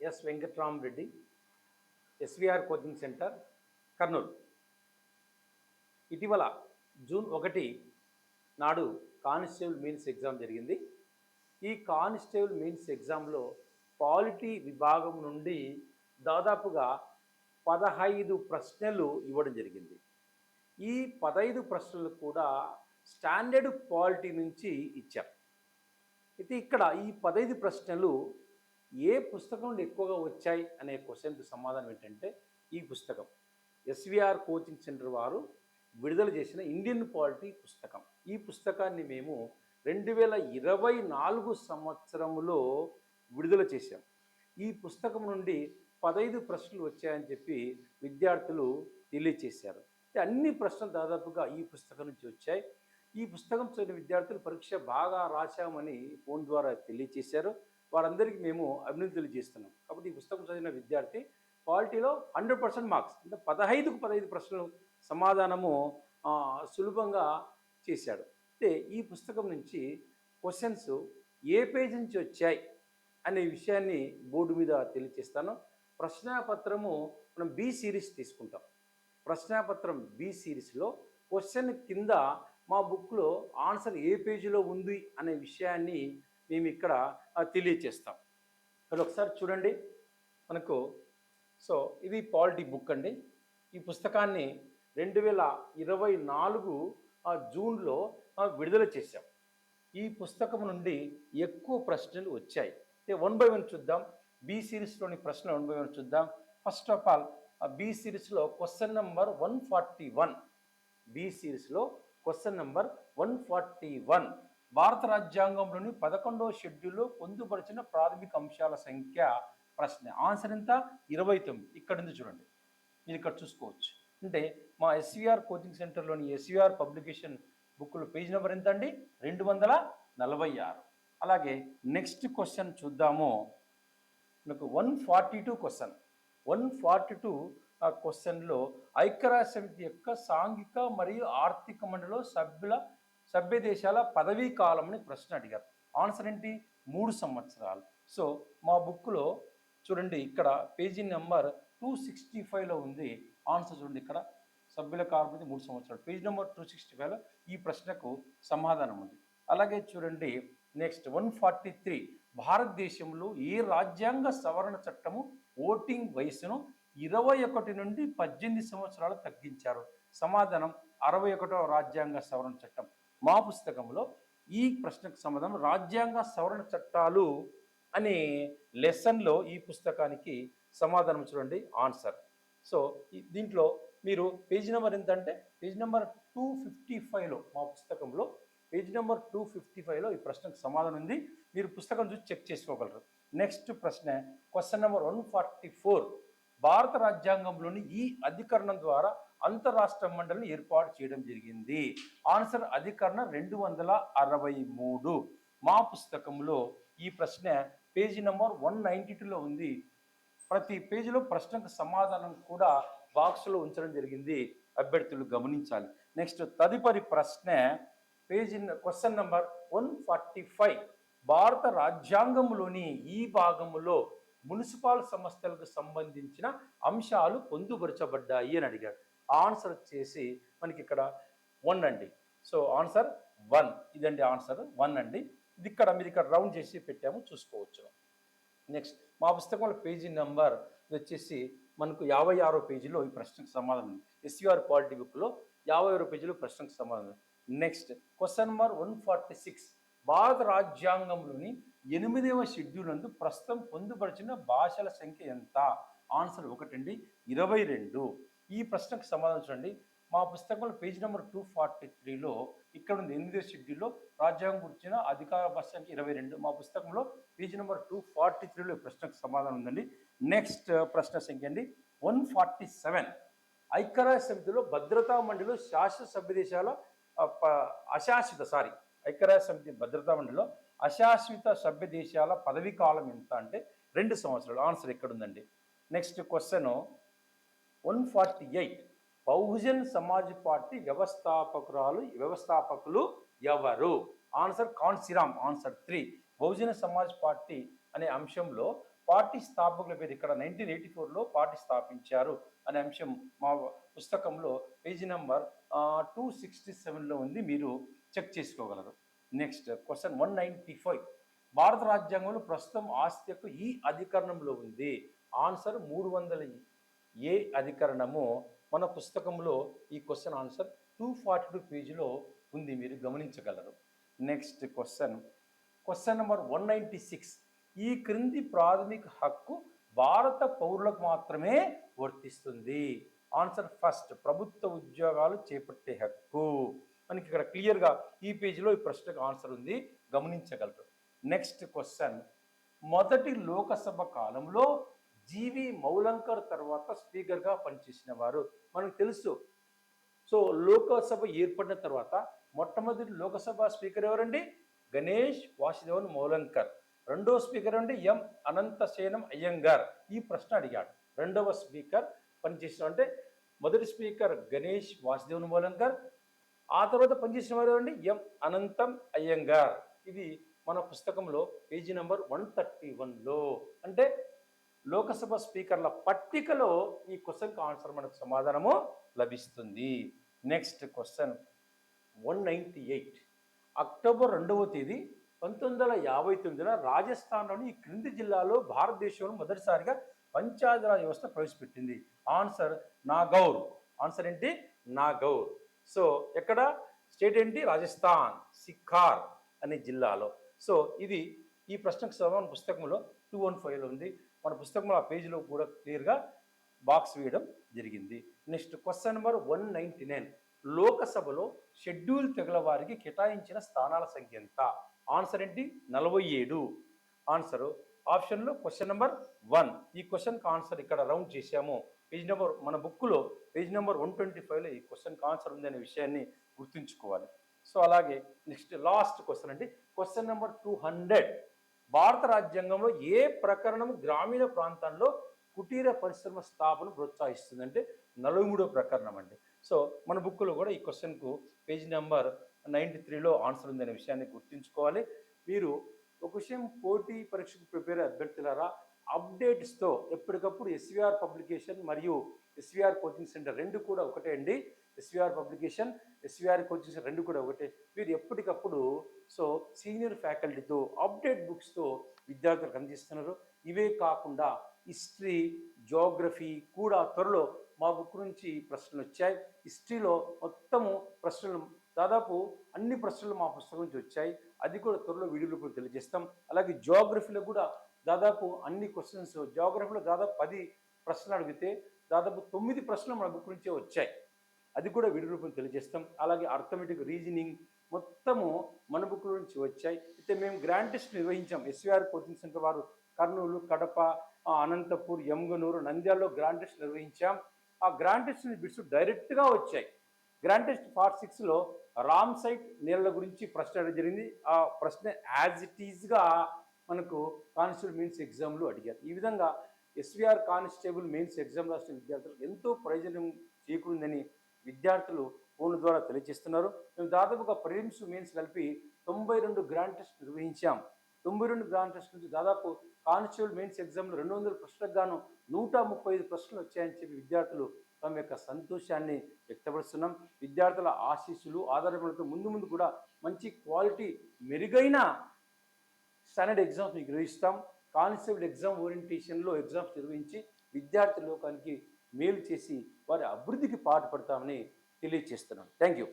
Yes Venkatramareddy, SVR coaching centre, Kurnool. ఇటీవల June 1 నాడు constable mains exam జరిగింది. ఈ కానిస్టేబుల్ మెయిన్స్ ఎగ్జామ్లో పాలిటీ విభాగం నుండి దాదాపుగా 15 ప్రశ్నలు ఇవ్వడం జరిగింది. ఈ 15 ప్రశ్నలు కూడా స్టాండర్డ్ పాలిటీ నుంచి ఇచ్చారు. అయితే ఇక్కడ ఈ 15 ప్రశ్నలు ఏ పుస్తకం నుండి ఎక్కువగా వచ్చాయి అనే క్వశ్చన్కి సమాధానం ఏంటంటే ఈ పుస్తకం ఎస్విఆర్ కోచింగ్ సెంటర్ వారు విడుదల చేసిన ఇండియన్ పాలిటీ పుస్తకం. ఈ పుస్తకాన్ని మేము 2024 సంవత్సరంలో విడుదల చేశాం. ఈ పుస్తకం నుండి 15 ప్రశ్నలు వచ్చాయని చెప్పి విద్యార్థులు తెలియచేశారు. అన్ని ప్రశ్నలు దాదాపుగా ఈ పుస్తకం నుంచి వచ్చాయి. ఈ పుస్తకం చదివిన విద్యార్థులు పరీక్ష బాగా రాశామని ఫోన్ ద్వారా తెలియచేశారు. వారందరికీ మేము అభినందనలు చేస్తున్నాం. కాబట్టి ఈ పుస్తకం చదివిన విద్యార్థి పాలిటీలో 100% మార్క్స్, అంటే 15కు 15 ప్రశ్నలు సమాధానము సులభంగా చేశాడు. అంటే ఈ పుస్తకం నుంచి క్వశ్చన్స్ ఏ పేజ్ నుంచి వచ్చాయి అనే విషయాన్ని బోర్డు మీద తెలియచేస్తాను. ప్రశ్నాపత్రము మనం బి సిరీస్ తీసుకుంటాం. ప్రశ్నాపత్రం బి సిరీస్లో క్వశ్చన్ కింద మా బుక్లో ఆన్సర్ ఏ పేజీలో ఉంది అనే విషయాన్ని మేము ఇక్కడ తెలియచేస్తాం. అది ఒకసారి చూడండి. మనకు ఇది పాలిటీ బుక్ అండి. ఈ పుస్తకాన్ని 2024 జూన్లో విడుదల చేశాం. ఈ పుస్తకం నుండి ఎక్కువ ప్రశ్నలు వచ్చాయి. వన్ బై వన్ చూద్దాం. బి సిరీస్లోని ప్రశ్నలు వన్ బై వన్ చూద్దాం. ఫస్ట్ ఆఫ్ ఆల్ బి సిరీస్లో క్వశ్చన్ నెంబర్ 141. బి సిరీస్లో క్వశ్చన్ నెంబర్ 141. భారత రాజ్యాంగంలోని 11వ షెడ్యూల్లో పొందుపరిచిన ప్రాథమిక అంశాల సంఖ్య ప్రశ్న. ఆన్సర్ ఎంత? 29. ఇక్కడ ఉంది చూడండి, మీరు ఇక్కడ చూసుకోవచ్చు. అంటే మా ఎస్విఆర్ కోచింగ్ సెంటర్లోని ఎస్విఆర్ పబ్లికేషన్ బుక్లో పేజ్ నెంబర్ ఎంత అండి? 246. అలాగే నెక్స్ట్ క్వశ్చన్ చూద్దాము. మనకు 142 క్వశ్చన్. 142 క్వశ్చన్లో ఐక్యరాజ్య సమితి యొక్క సాంఘిక మరియు ఆర్థిక మండలిలో సభ్య దేశాల పదవీ కాలంని ప్రశ్న అడిగారు. ఆన్సర్ ఏంటి? 3 సంవత్సరాలు. సో మా బుక్లో చూడండి, ఇక్కడ పేజీ నెంబర్ 265లో ఉంది. ఆన్సర్ చూడండి, ఇక్కడ సభ్యుల కాలం 3 సంవత్సరాలు. పేజ్ నెంబర్ 265లో ఈ ప్రశ్నకు సమాధానం ఉంది. అలాగే చూడండి నెక్స్ట్ 143. భారతదేశంలో ఏ రాజ్యాంగ సవరణ చట్టము ఓటింగ్ వయసును 21 నుండి 18 సంవత్సరాలు తగ్గించారు? సమాధానం 61వ రాజ్యాంగ సవరణ చట్టం. మా పుస్తకంలో ఈ ప్రశ్నకు సమాధానం రాజ్యాంగ సవరణ చట్టాలు అనే లెసన్లో ఈ పుస్తకానికి సమాధానం చూడండి ఆన్సర్. సో దీంట్లో మీరు పేజ్ నెంబర్ ఎంత అంటే పేజ్ నెంబర్ 255లో మా పుస్తకంలో పేజ్ నెంబర్ 255లో ఈ ప్రశ్నకు సమాధానం ఉంది. మీరు పుస్తకం చూసి చెక్ చేసుకోగలరు. నెక్స్ట్ ప్రశ్న క్వశ్చన్ నెంబర్ 144. భారత రాజ్యాంగంలోని ఈ అధికరణం ద్వారా అంతరాష్ట్ర మండలిని ఏర్పాటు చేయడం జరిగింది. ఆన్సర్ అధికరణ 263. మా పుస్తకంలో ఈ ప్రశ్న పేజీ నెంబర్ 192లో ఉంది. ప్రతి పేజీలో ప్రశ్నకు సమాధానం కూడా బాక్స్లో ఉంచడం జరిగింది, అభ్యర్థులు గమనించాలి. నెక్స్ట్ తదుపరి ప్రశ్న క్వశ్చన్ నెంబర్ 145. భారత రాజ్యాంగంలోని ఈ భాగంలో మున్సిపల్ సంస్థలకు సంబంధించిన అంశాలు పొందుపరచబడ్డాయి అని అడిగాడు. ఆన్సర్ వచ్చేసి మనకి ఇక్కడ 1 అండి. సో ఆన్సర్ 1 ఇదండి. ఆన్సర్ 1 అండి. ఇది ఇక్కడ మీరు ఇక్కడ రౌండ్ చేసి పెట్టాము, చూసుకోవచ్చు. నెక్స్ట్ మా పుస్తకంలో పేజీ నెంబర్ వచ్చేసి మనకు 56వ పేజీలో ఈ ప్రశ్నకు సమాధానం ఉంది. ఎస్విఆర్ పాలిటీ బుక్లో 56వ పేజీలో ప్రశ్నకు సమాధానం. Next question number 146. భారత రాజ్యాంగంలోని 8వ షెడ్యూల్ నందు ప్రస్తుతం పొందుపరిచిన భాషల సంఖ్య ఎంత? ఆన్సర్ 1 అండి, 22. ఈ ప్రశ్నకు సమాధానం చూడండి. మా పుస్తకంలో పేజ్ నెంబర్ 243లో ఇక్కడ ఉంది 8వ షెడ్యూల్లో రాజ్యాంగం గురించిన అధికార భాష సంఖ్య 22. మా పుస్తకంలో పేజ్ నెంబర్ 243లో ఈ ప్రశ్నకు సమాధానం ఉందండి. నెక్స్ట్ ప్రశ్న సంఖ్య అండి 147. ఐక్యరాజ్య సమితిలో భద్రతా మండలిలో శాశ్వత సభ్య దేశాల ఐక్యరాజ్య సమితి భద్రతా మండలిలో అశాశ్వత సభ్య దేశాల పదవీ కాలం ఎంత అంటే 2 సంవత్సరాలు. ఆన్సర్ ఎక్కడ ఉందండి. Next question 148. Bahujan Samaj party వ్యవస్థాపకులు ఎవరు? Answer Kanshi Ram. Answer 3. Bahujan Samaj party అనే అంశంలో పార్టీ స్థాపకుల పేరు ఇక్కడ 1984లో పార్టీ స్థాపించారు అనే అంశం మా పుస్తకంలో పేజీ నెంబర్ 267లో ఉంది, మీరు చెక్ చేసుకోగలరు. Next question 195. భారత రాజ్యాంగంలో ప్రస్తుతం ఆస్తి హక్కు ఈ అధికరణంలో ఉంది. ఆన్సర్ 300 అధికరణము. మన పుస్తకంలో ఈ క్వశ్చన్ ఆన్సర్ 242 పేజీలో ఉంది, మీరు గమనించగలరు. Next question number 196. ఈ క్రింది ప్రాథమిక హక్కు భారత పౌరులకు మాత్రమే వర్తిస్తుంది. ఆన్సర్ ఫస్ట్, ప్రభుత్వ ఉద్యోగాలు చేపట్టే హక్కు. మనకి ఇక్కడ క్లియర్గా ఈ పేజీలో ఈ ప్రశ్నకు ఆన్సర్ ఉంది, గమనించగలరు. నెక్స్ట్ క్వశ్చన్, మొదటి లోకసభ కాలంలో జీవి మౌలంకర్ తర్వాత స్పీకర్గా పనిచేసిన వారు. మనకు తెలుసు. సో లోకసభ ఏర్పడిన తర్వాత మొట్టమొదటి లోకసభ స్పీకర్ ఎవరండి? గణేష్ వాసుదేవన్ మౌలంకర్. రెండవ స్పీకర్ అంటే ఎం అనంతసేనం అయ్యంగార్. ఈ ప్రశ్న అడిగాడు. రెండవ స్పీకర్ పనిచేసిన అంటే మొదటి స్పీకర్ గణేష్ వాసుదేవన్ మౌలంకర్, ఆ తర్వాత పనిచేసిన వారు అండి ఎం అనంతం అయ్యంగార్. ఇది మన పుస్తకంలో పేజీ నెంబర్ 131లో, అంటే లోకసభ స్పీకర్ల పట్టికలో ఈ క్వశ్చన్కి ఆన్సర్ మనకు సమాధానము లభిస్తుంది. Next question 198. అక్టోబర్ 2వ తేదీ 1959 రాజస్థాన్లోని ఈ క్రింది జిల్లాలో భారతదేశంలో మొదటిసారిగా పంచాయతీరాజ్ వ్యవస్థ ప్రవేశపెట్టింది. ఆన్సర్ నాగౌర్. ఆన్సర్ ఏంటి? నాగౌర్. సో ఎక్కడ స్టేట్ ఏంటి? రాజస్థాన్, సిక్కార్ అనే జిల్లాలో. సో ఇది ఈ ప్రశ్నకు సమాధానం పుస్తకంలో 215లో ఉంది. మన పుస్తకంలో ఆ పేజీలో కూడా క్లియర్గా బాక్స్ వేయడం జరిగింది. Next question number 199. లోకసభలో షెడ్యూల్ తెగల వారికి కేటాయించిన స్థానాల సంఖ్య ఎంత? ఆన్సర్ ఏంటి? 47. ఆన్సర్ ఆప్షన్లో క్వశ్చన్ నెంబర్ 1. ఈ క్వశ్చన్కి ఆన్సర్ ఇక్కడ రౌండ్ చేశాము. పేజ్ నెంబర్ మన బుక్లో పేజ్ నెంబర్ 125లో ఈ క్వశ్చన్కి ఆన్సర్ ఉంది అనే విషయాన్ని గుర్తుంచుకోవాలి. సో అలాగే నెక్స్ట్ లాస్ట్ క్వశ్చన్ అండి, క్వశ్చన్ నెంబర్ 200. భారత రాజ్యాంగంలో ఏ ప్రకరణం గ్రామీణ ప్రాంతాల్లో కుటీర పరిశ్రమ స్థాపన ప్రోత్సహిస్తుంది? అంటే 43వ ప్రకరణం అండి. సో మన బుక్లో కూడా ఈ క్వశ్చన్కు పేజ్ నెంబర్ 93లో ఆన్సర్ ఉందనే విషయాన్ని గుర్తుంచుకోవాలి. మీరు ఒక విషయం, పోటీ పరీక్షకు ప్రిపేర్ అభ్యర్థులారా, అప్డేట్స్తో ఎప్పటికప్పుడు ఎస్విఆర్ పబ్లికేషన్ మరియు ఎస్విఆర్ కోచింగ్ సెంటర్ రెండు కూడా ఒకటే అండి. SVR publication, SVR coaching centre రెండు కూడా ఒకటే. మీరు ఎప్పటికప్పుడు సో సీనియర్ ఫ్యాకల్టీతో అప్డేట్ బుక్స్తో విద్యార్థులకు అందిస్తున్నారు. ఇవే కాకుండా హిస్టరీ, జియోగ్రఫీ కూడా త్వరలో మా బుక్ నుంచి ప్రశ్నలు వచ్చాయి. హిస్టరీలో మొత్తము ప్రశ్నలు, దాదాపు అన్ని ప్రశ్నలు మా పుస్తకం నుంచి వచ్చాయి. అది కూడా త్వరలో వీడియో రూపంలో తెలియజేస్తాం. అలాగే జియోగ్రఫీలో కూడా దాదాపు అన్ని క్వశ్చన్స్, జియోగ్రఫీలో దాదాపు 10 ప్రశ్నలు అడిగితే దాదాపు 9 ప్రశ్నలు మన బుక్ నుంచే వచ్చాయి. అది కూడా వీడియో రూపంలో తెలియజేస్తాం. అలాగే అర్థమెటిక్, రీజనింగ్ మొత్తము మన బుక్ నుంచి వచ్చాయి. అయితే మేము గ్రాండ్ టెస్ట్ నిర్వహించాం. ఎస్విఆర్ కోచింగ్ సెంటర్ వారు కర్నూలు, కడప, అనంతపూర్, యమగనూరు, నంద్యాలలో గ్రాండ్ టెస్ట్ నిర్వహించాం. ఆ గ్రాండ్ టెస్ట్ బిట్స్ డైరెక్ట్గా వచ్చాయి. గ్రాండ్ టెస్ట్ పార్ట్ 6లో రామ్ సైట్ నేలల గురించి ప్రశ్న అడగడం జరిగింది. ఆ ప్రశ్న యాజ్ ఇట్ ఈజ్గా మనకు కానిస్టేబుల్ మెయిన్స్ ఎగ్జామ్లో అడిగారు. ఈ విధంగా ఎస్విఆర్ కానిస్టేబుల్ మెయిన్స్ ఎగ్జామ్ రాసిన విద్యార్థులకు ఎంతో ప్రయోజనం చేకూరిందని విద్యార్థులు ఫోన్ ద్వారా తెలియజేస్తున్నారు. మేము దాదాపుగా ప్రిలిమ్స్, మెయిన్స్ కలిపి 92 గ్రాండ్ టెస్ట్ నిర్వహించాం. 92 గ్రాండ్ టెస్ట్ నుంచి దాదాపు కానిస్టేబుల్ మెయిన్స్ ఎగ్జామ్లో 200 ప్రశ్నలకు గాను 135 ప్రశ్నలు వచ్చాయని చెప్పి విద్యార్థులు తమ యొక్క సంతోషాన్ని వ్యక్తపరుస్తున్నాం. విద్యార్థుల ఆశీస్సులు ఆధారపడుతూ ముందు కూడా మంచి క్వాలిటీ, మెరుగైన స్టాండర్డ్ ఎగ్జామ్స్ మీకు నిర్వహిస్తాం. కానిస్టేబుల్ ఎగ్జామ్ ఓరియంటేషన్లో ఎగ్జామ్స్ నిర్వహించి విద్యార్థి లోకానికి మేలు చేసి వారి అభివృద్ధికి పాటుపడతామని తెలియజేస్తున్నాం. Thank you.